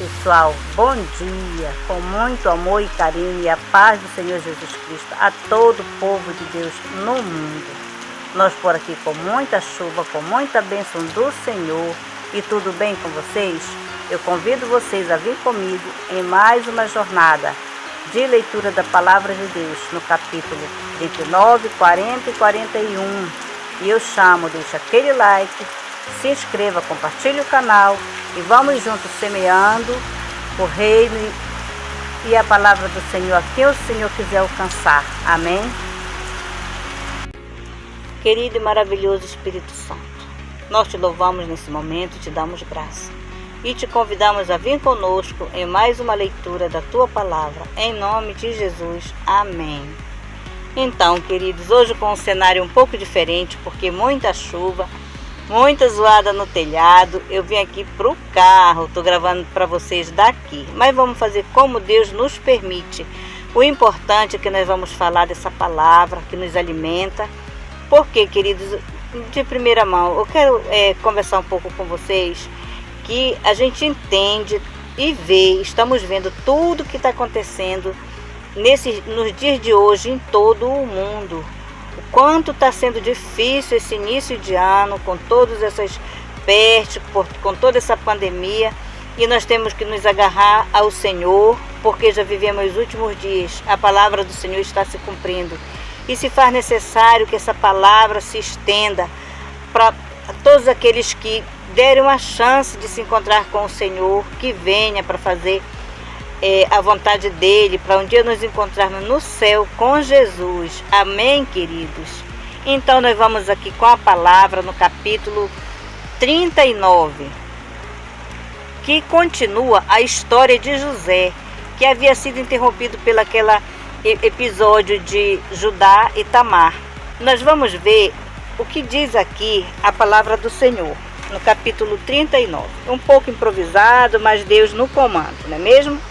Pessoal, bom dia, com muito amor e carinho e a paz do Senhor Jesus Cristo a todo o povo de Deus no mundo. Nós por aqui com muita chuva, com muita bênção do Senhor e tudo bem com vocês? Eu convido vocês a vir comigo em mais uma jornada de leitura da Palavra de Deus no capítulo 29, 40 e 41. E eu chamo, deixa aquele like, se inscreva, compartilhe o canal e vamos juntos semeando o reino e a palavra do Senhor a quem o Senhor quiser alcançar. Amém? Querido e maravilhoso Espírito Santo, nós te louvamos nesse momento, te damos graça e te convidamos a vir conosco em mais uma leitura da tua palavra, em nome de Jesus. Amém. Então, queridos, hoje com um cenário um pouco diferente, porque muita chuva, muita zoada no telhado. Eu vim aqui pro carro, tô gravando para vocês daqui, mas vamos fazer como Deus nos permite. O importante é que nós vamos falar dessa palavra que nos alimenta. Porque, queridos, de primeira mão, eu quero conversar um pouco com vocês, que a gente entende e vê, estamos vendo tudo que está acontecendo nos dias de hoje em todo o mundo. O quanto está sendo difícil esse início de ano, com todas essas pestes, com toda essa pandemia, e nós temos que nos agarrar ao Senhor, porque já vivemos os últimos dias, a palavra do Senhor está se cumprindo, e se faz necessário que essa palavra se estenda para todos aqueles que deram a chance de se encontrar com o Senhor, que venha para fazer a vontade dele, para um dia nos encontrarmos no céu com Jesus. Amém, queridos? Então nós vamos aqui com a palavra no capítulo 39, que continua a história de José, que havia sido interrompido pelo aquele episódio de Judá e Tamar. Nós vamos ver o que diz aqui a palavra do Senhor no capítulo 39. Um pouco improvisado, mas Deus no comando, não é mesmo?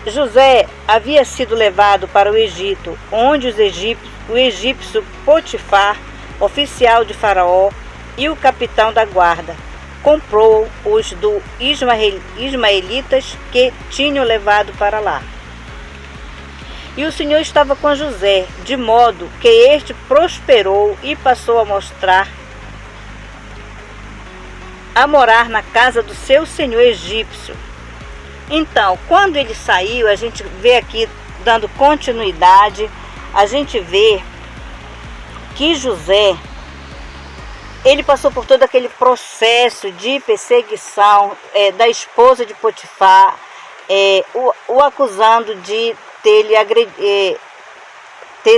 José havia sido levado para o Egito, onde o egípcio Potifar, oficial de Faraó, e o capitão da guarda, comprou os do ismaelitas que tinham levado para lá. E o Senhor estava com José, de modo que este prosperou e passou a morar na casa do seu senhor egípcio. Então, quando ele saiu, a gente vê aqui, dando continuidade, a gente vê que José, ele passou por todo aquele processo de perseguição da esposa de Potifar, o acusando de ter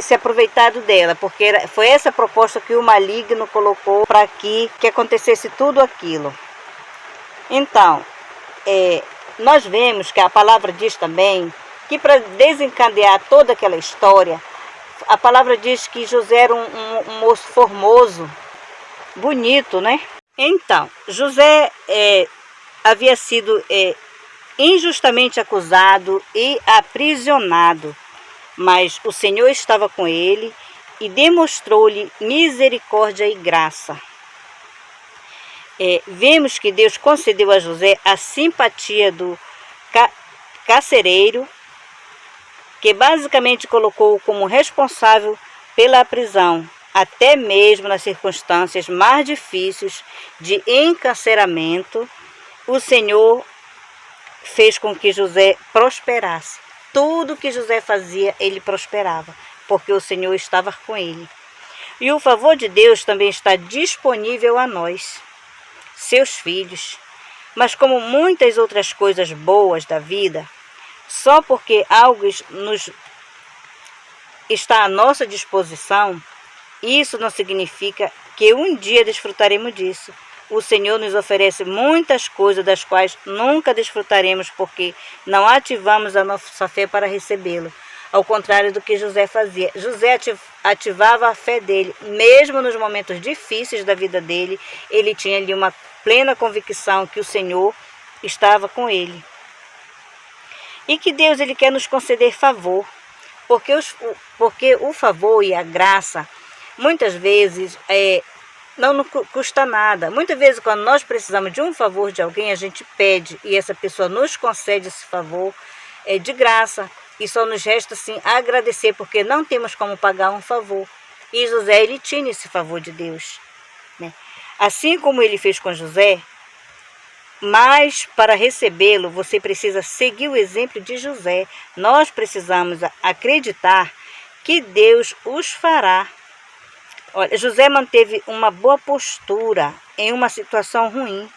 se aproveitado dela, porque foi essa proposta que o maligno colocou para que acontecesse tudo aquilo. Então, nós vemos que a palavra diz também que para desencadear toda aquela história, a palavra diz que José era um moço formoso, bonito, né? Então, José havia sido injustamente acusado e aprisionado, mas o Senhor estava com ele e demonstrou-lhe misericórdia e graça. Vemos que Deus concedeu a José a simpatia do carcereiro, que basicamente colocou-o como responsável pela prisão, até mesmo nas circunstâncias mais difíceis de encarceramento. O Senhor fez com que José prosperasse. Tudo que José fazia, ele prosperava, porque o Senhor estava com ele. E o favor de Deus também está disponível a nós, seus filhos. Mas como muitas outras coisas boas da vida, só porque algo está à nossa disposição, isso não significa que um dia desfrutaremos disso. O Senhor nos oferece muitas coisas das quais nunca desfrutaremos porque não ativamos a nossa fé para recebê-lo. Ao contrário do que José fazia. José ativava a fé dele, mesmo nos momentos difíceis da vida dele, ele tinha ali uma plena convicção que o Senhor estava com ele. E que Deus ele quer nos conceder favor, porque o favor e a graça, muitas vezes, não nos custa nada. Muitas vezes, quando nós precisamos de um favor de alguém, a gente pede e essa pessoa nos concede esse favor de graça. E só nos resta, assim, agradecer, porque não temos como pagar um favor. E José, ele tinha esse favor de Deus, né? Assim como ele fez com José, mas para recebê-lo, você precisa seguir o exemplo de José. Nós precisamos acreditar que Deus os fará. Olha, José manteve uma boa postura em uma situação ruim,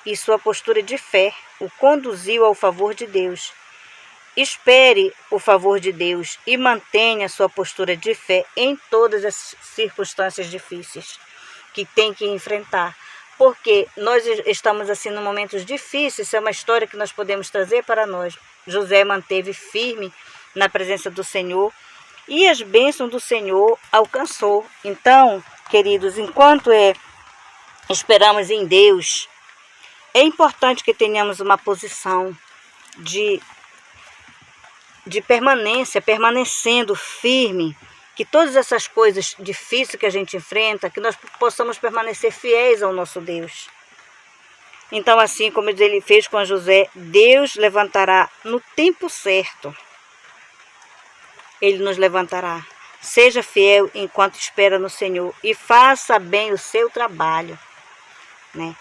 e sua postura de fé o conduziu ao favor de Deus. Espere o favor de Deus e mantenha sua postura de fé em todas as circunstâncias difíceis que tem que enfrentar. Porque nós estamos assim em momentos difíceis, isso é uma história que nós podemos trazer para nós. José manteve firme na presença do Senhor e as bênçãos do Senhor alcançou. Então, queridos, enquanto esperamos em Deus, é importante que tenhamos uma posição de permanência, permanecendo firme, que todas essas coisas difíceis que a gente enfrenta, que nós possamos permanecer fiéis ao nosso Deus. Então, assim como ele fez com José, Deus levantará no tempo certo. Ele nos levantará. Seja fiel enquanto espera no Senhor e faça bem o seu trabalho, né?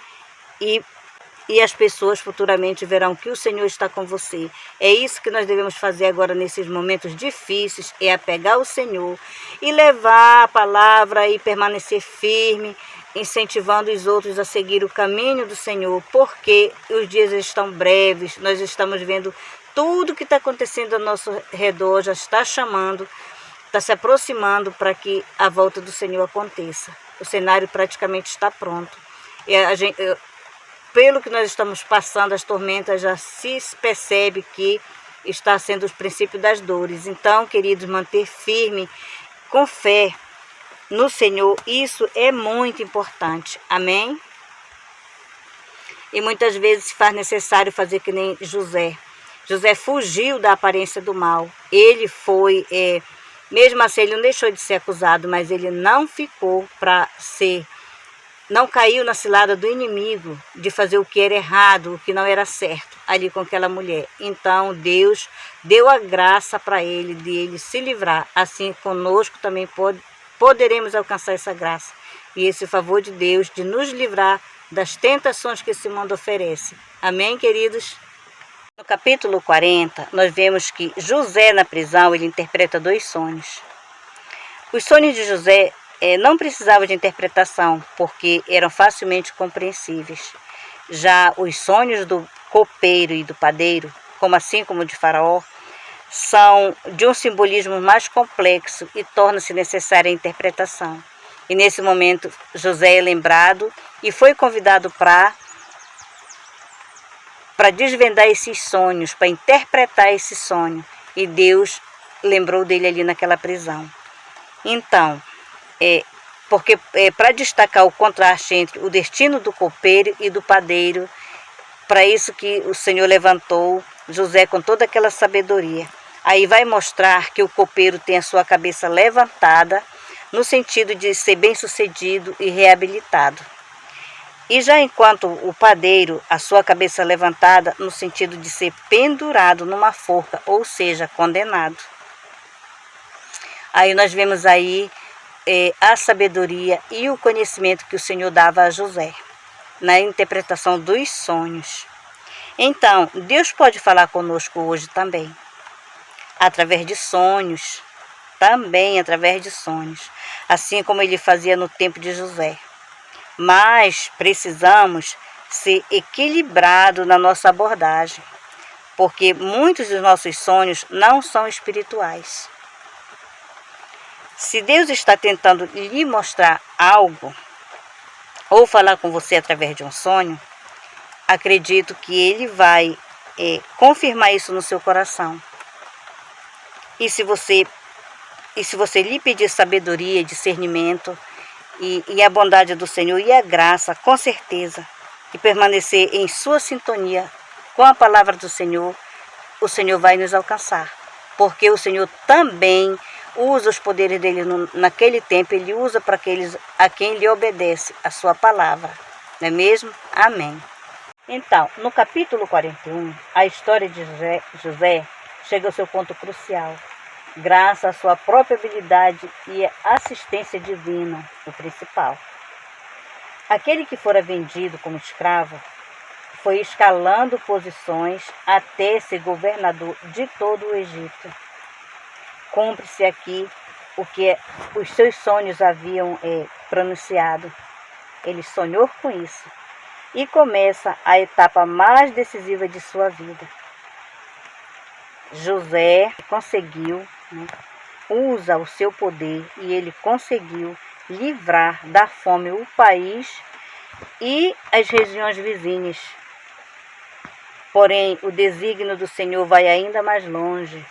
E as pessoas futuramente verão que o Senhor está com você. É isso que nós devemos fazer agora nesses momentos difíceis, é apegar o Senhor e levar a palavra e permanecer firme, incentivando os outros a seguir o caminho do Senhor, porque os dias estão breves, nós estamos vendo tudo que está acontecendo ao nosso redor, já está chamando, está se aproximando para que a volta do Senhor aconteça. O cenário praticamente está pronto. E pelo que nós estamos passando, as tormentas, já se percebe que está sendo os princípios das dores. Então, queridos, manter firme, com fé no Senhor, isso é muito importante. Amém? E muitas vezes se faz necessário fazer que nem José. José fugiu da aparência do mal. Ele foi, mesmo assim, ele não deixou de ser acusado, mas ele não ficou para ser... Não caiu na cilada do inimigo de fazer o que era errado, o que não era certo, ali com aquela mulher. Então, Deus deu a graça para ele, de ele se livrar. Assim, conosco também poderemos alcançar essa graça. E esse favor de Deus de nos livrar das tentações que esse mundo oferece. Amém, queridos? No capítulo 40, nós vemos que José, na prisão, ele interpreta 2 sonhos. Os sonhos de José não precisavam de interpretação, porque eram facilmente compreensíveis. Já os sonhos do copeiro e do padeiro, assim como o de Faraó, são de um simbolismo mais complexo e torna-se necessária a interpretação. E nesse momento, José é lembrado e foi convidado para desvendar esses sonhos, para interpretar esse sonho. E Deus lembrou dele ali naquela prisão. Então, porque para destacar o contraste entre o destino do copeiro e do padeiro, para isso que o Senhor levantou José com toda aquela sabedoria. Aí vai mostrar que o copeiro tem a sua cabeça levantada, no sentido de ser bem-sucedido e reabilitado. E já enquanto o padeiro, a sua cabeça levantada, no sentido de ser pendurado numa forca, ou seja, condenado. Aí nós vemos aí a sabedoria e o conhecimento que o Senhor dava a José, na interpretação dos sonhos. Então, Deus pode falar conosco hoje também, através de sonhos, assim como ele fazia no tempo de José. Mas precisamos ser equilibrados na nossa abordagem, porque muitos dos nossos sonhos não são espirituais. Se Deus está tentando lhe mostrar algo, ou falar com você através de um sonho, acredito que Ele vai confirmar isso no seu coração. E se você lhe pedir sabedoria, discernimento, e a bondade do Senhor e a graça, com certeza, e permanecer em sua sintonia com a palavra do Senhor, o Senhor vai nos alcançar. Porque o Senhor também usa os poderes dele naquele tempo, ele usa para aqueles a quem lhe obedece a sua palavra. Não é mesmo? Amém. Então, no capítulo 41, a história de José chega ao seu ponto crucial, graças à sua própria habilidade e assistência divina, o principal. Aquele que fora vendido como escravo foi escalando posições até ser governador de todo o Egito. Cumpre-se aqui o que os seus sonhos haviam pronunciado. Ele sonhou com isso. E começa a etapa mais decisiva de sua vida. José conseguiu, usa o seu poder e ele conseguiu livrar da fome o país e as regiões vizinhas. Porém, o desígnio do Senhor vai ainda mais longe,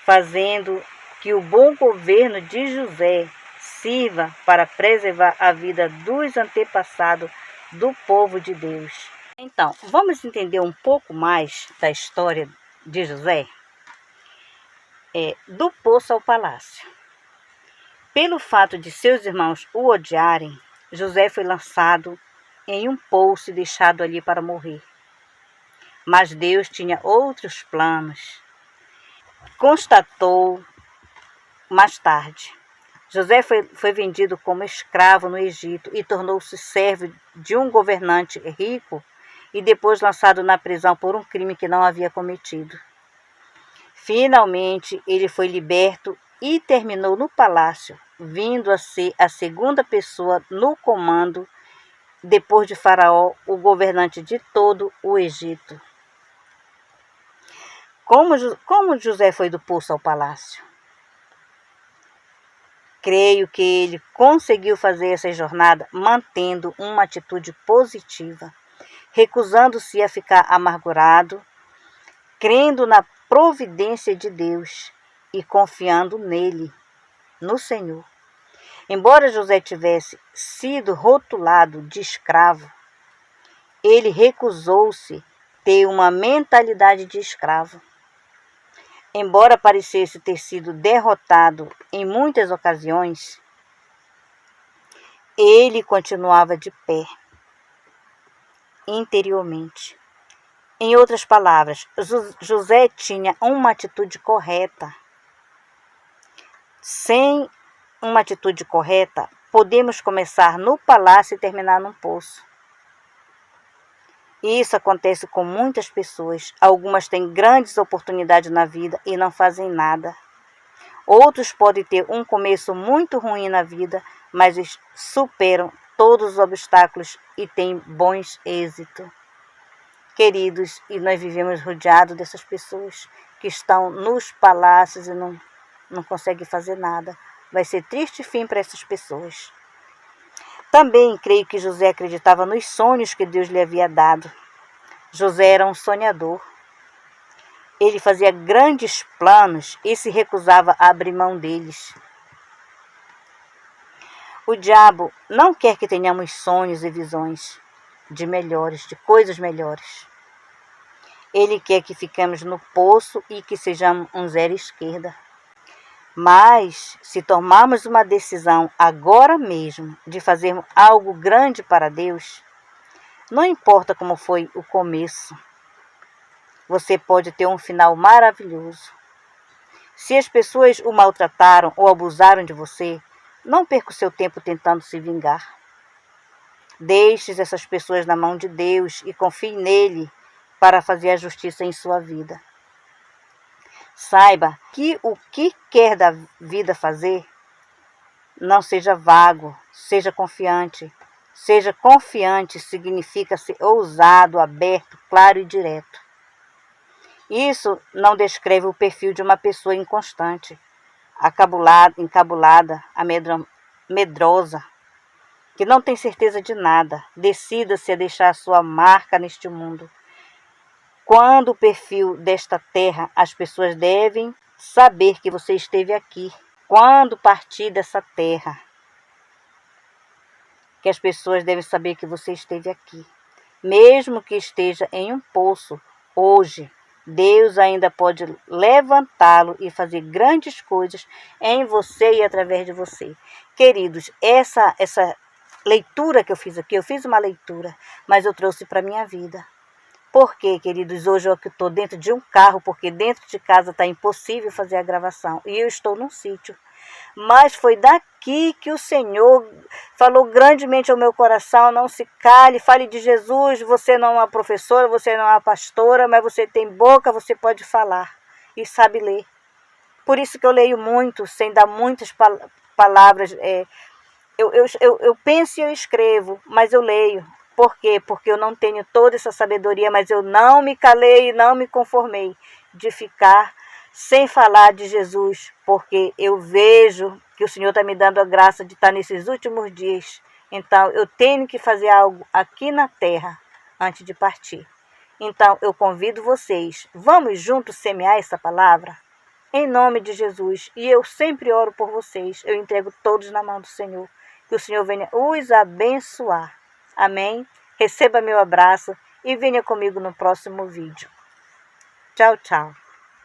fazendo que o bom governo de José sirva para preservar a vida dos antepassados do povo de Deus. Então, vamos entender um pouco mais da história de José? Do poço ao palácio. Pelo fato de seus irmãos o odiarem, José foi lançado em um poço e deixado ali para morrer. Mas Deus tinha outros planos. Constatou mais tarde. José foi vendido como escravo no Egito e tornou-se servo de um governante rico e depois lançado na prisão por um crime que não havia cometido. Finalmente, ele foi liberto e terminou no palácio, vindo a ser a segunda pessoa no comando, depois de Faraó, o governante de todo o Egito. Como José foi do poço ao palácio? Creio que ele conseguiu fazer essa jornada mantendo uma atitude positiva, recusando-se a ficar amargurado, crendo na providência de Deus e confiando nele, no Senhor. Embora José tivesse sido rotulado de escravo, ele recusou-se ter uma mentalidade de escravo. Embora parecesse ter sido derrotado em muitas ocasiões, ele continuava de pé, interiormente. Em outras palavras, José tinha uma atitude correta. Sem uma atitude correta, podemos começar no palácio e terminar num poço. Isso acontece com muitas pessoas. Algumas têm grandes oportunidades na vida e não fazem nada. Outros podem ter um começo muito ruim na vida, mas superam todos os obstáculos e têm bons êxitos. Queridos, e nós vivemos rodeados dessas pessoas que estão nos palácios e não conseguem fazer nada. Vai ser triste fim para essas pessoas. Também creio que José acreditava nos sonhos que Deus lhe havia dado. José era um sonhador. Ele fazia grandes planos e se recusava a abrir mão deles. O diabo não quer que tenhamos sonhos e visões de melhores, de coisas melhores. Ele quer que fiquemos no poço e que sejamos um zero esquerda. Mas, se tomarmos uma decisão agora mesmo de fazermos algo grande para Deus, não importa como foi o começo, você pode ter um final maravilhoso. Se as pessoas o maltrataram ou abusaram de você, não perca o seu tempo tentando se vingar. Deixe essas pessoas na mão de Deus e confie nele para fazer a justiça em sua vida. Saiba que o que quer da vida fazer, não seja vago, seja confiante. Seja confiante significa ser ousado, aberto, claro e direto. Isso não descreve o perfil de uma pessoa inconstante, encabulada, medrosa, que não tem certeza de nada. Decida-se a deixar a sua marca neste mundo. Quando o perfil desta terra, as pessoas devem saber que você esteve aqui. Quando partir dessa terra, que as pessoas devem saber que você esteve aqui. Mesmo que esteja em um poço hoje, Deus ainda pode levantá-lo e fazer grandes coisas em você e através de você. Queridos, essa leitura que eu fiz aqui, eu fiz uma leitura, mas eu trouxe para a minha vida. Por quê, queridos? Hoje eu estou dentro de um carro, porque dentro de casa está impossível fazer a gravação. E eu estou num sítio. Mas foi daqui que o Senhor falou grandemente ao meu coração: não se cale, fale de Jesus. Você não é uma professora, você não é uma pastora, mas você tem boca, você pode falar e sabe ler. Por isso que eu leio muito, sem dar muitas palavras. Eu penso e eu escrevo, mas eu leio. Por quê? Porque eu não tenho toda essa sabedoria, mas eu não me calei e não me conformei de ficar sem falar de Jesus, porque eu vejo que o Senhor está me dando a graça de estar nesses últimos dias. Então, eu tenho que fazer algo aqui na terra antes de partir. Então, eu convido vocês, vamos juntos semear essa palavra? Em nome de Jesus. E eu sempre oro por vocês. Eu entrego todos na mão do Senhor. Que o Senhor venha os abençoar. Amém? Receba meu abraço e venha comigo no próximo vídeo. Tchau, tchau.